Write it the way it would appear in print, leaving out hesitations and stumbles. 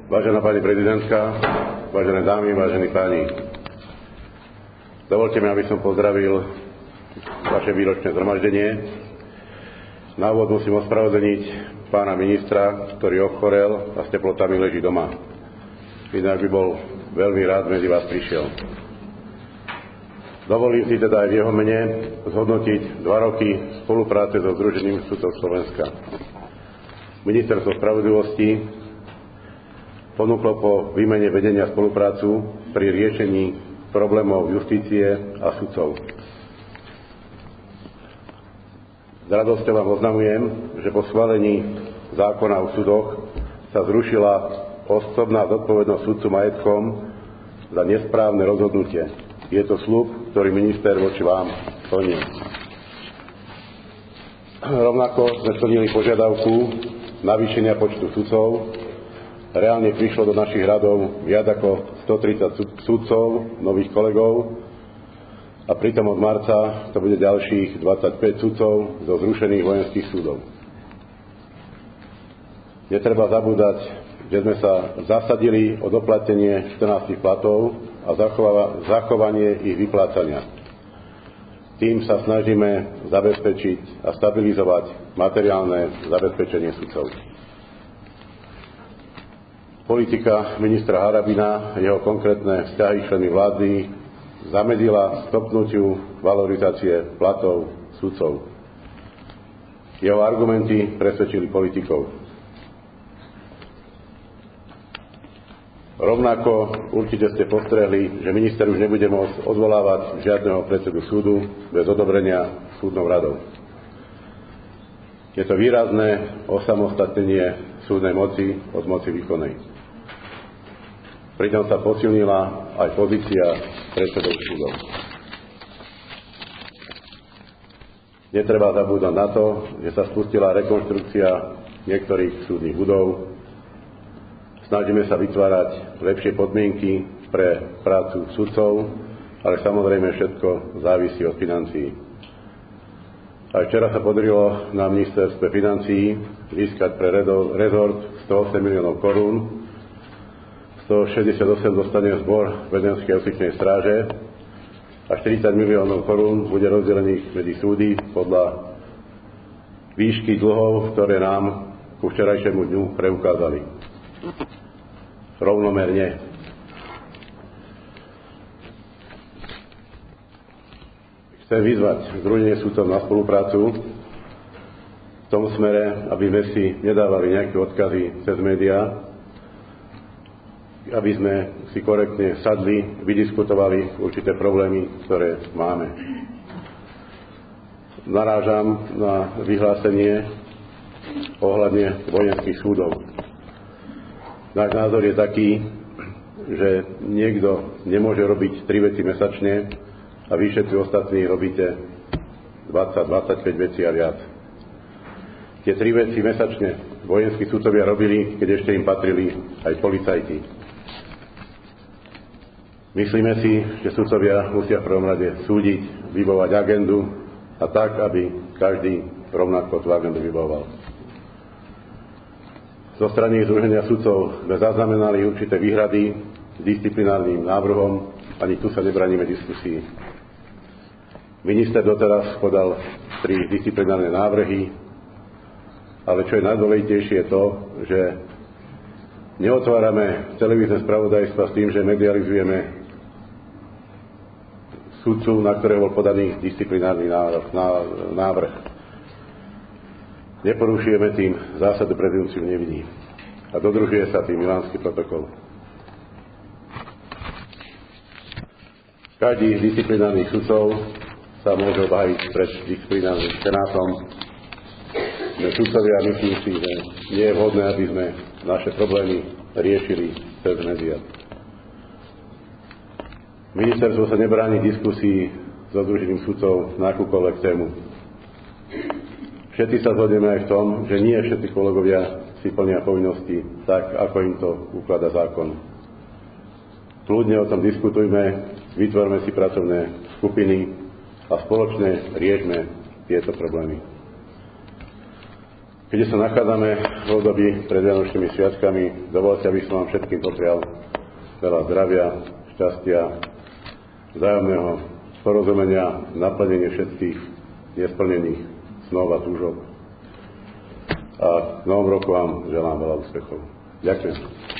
Vážená pani prezidentka, vážené dámy, vážení páni, dovolte mi, aby som pozdravil vaše výročné zhromaždenie. Na úvod musím ospravedlniť pána ministra, ktorý ochorel a s teplotami leží doma. Inak by bol veľmi rád medzi vás prišiel. Dovolím si teda aj v jeho mene zhodnotiť 2 roky spolupráce so Združením sudcov Slovenska. Ministerstvo spravodlivosti ponúklo po výmene vedenia spoluprácu pri riešení problémov justície a sudcov. S radosťou vám oznamujem, že po schválení zákona o súdoch sa zrušila osobná zodpovednosť sudcu majetkom za nesprávne rozhodnutie. Je to sľub, ktorý minister voči vám plní. Rovnako sme splnili požiadavku navýšenia počtu sudcov. Reálne prišlo do našich radov viac ako 130 sudcov, nových kolegov, a pritom od marca to bude ďalších 25 sudcov zo zrušených vojenských súdov. Netreba zabúdať, že sme sa zasadili o doplatenie 14 platov a zachovanie ich vyplácania. Tým sa snažíme zabezpečiť a stabilizovať materiálne zabezpečenie sudcov. Politika ministra Harabina a jeho konkrétne vzťahy členmi vlády zamedzila stopnutiu valorizácie platov sudcov. Jeho argumenty presvedčili politikov. Rovnako určite ste postrehli, že minister už nebude môcť odvolávať žiadneho predsedu súdu bez odobrenia súdnou radou. Je to výrazné osamostatnenie súdnej moci od moci výkonnej. Pritom sa posilnila aj pozícia predsedov súdov. Netreba zabúdať na to, že sa spustila rekonštrukcia niektorých súdnych budov. Snažíme sa vytvárať lepšie podmienky pre prácu sudcov, ale samozrejme všetko závisí od financií. Aj včera sa podarilo na ministerstve financií získať pre rezort 108 miliónov korún, 168 dostane zbor väzenskej osvietnej stráže a 40 miliónov korún bude rozdelených medzi súdy podľa výšky dlhov, ktoré nám ku včerajšiemu dňu preukázali. Rovnomerne. Chcem vyzvať Združenie sudcov na spoluprácu v tom smere, aby sme si nedávali nejaké odkazy cez médiá, aby sme si korektne sadli, vydiskutovali určité problémy, ktoré máme. Narážam na vyhlásenie ohľadne vojenských súdov. Náš názor je taký, že niekto nemôže robiť 3 veci mesačne a vy všetci ostatní robíte 20-25 vecí a viac. Tie 3 veci mesačne vojenskí sudcovia robili, keď ešte im patrili aj policajti. Myslíme si, že sudcovia musia v prvom rade súdiť, vybovať agendu a tak, aby každý rovnako tú agendu vyboval. Zo strany Združenia sudcov sme zaznamenali určité výhrady s disciplinárnym návrhom, ani tu sa nebraníme diskusii. Minister doteraz podal 3 disciplinárne návrhy, ale čo je najdôležitejšie je to, že neotvárame televízne spravodajstva s tým, že medializujeme sudcu, na ktorého bol podaný disciplinárny návrh. Neporušujeme tým zásadu prezumpciu nevinní a dodržuje sa tým Milánsky protokol. Každý z disciplinárnych sudcov sa môže obhájiť pred disciplinárnym senátom. Sme sudcovia a myslím si, že nie je vhodné, aby sme naše problémy riešili cez médiá. Ministerstvo sa nebráni diskusii so Združením sudcov na akúkoľvek tému. Všetci sa zhodneme aj v tom, že nie všetci kolegovia si plnia povinnosti tak, ako im to ukladá zákon. Kľudne o tom diskutujme, vytvorme si pracovné skupiny a spoločne riešme tieto problémy. Keďže sa nachádzame v období pred Vianočnými sviatkami, dovoľte, aby som vám všetkým poprial veľa zdravia, šťastia, vzájomného porozumenia, naplnenie všetkých nesplnených snov a túžob. A v novom roku vám želám veľa úspechov. Ďakujem.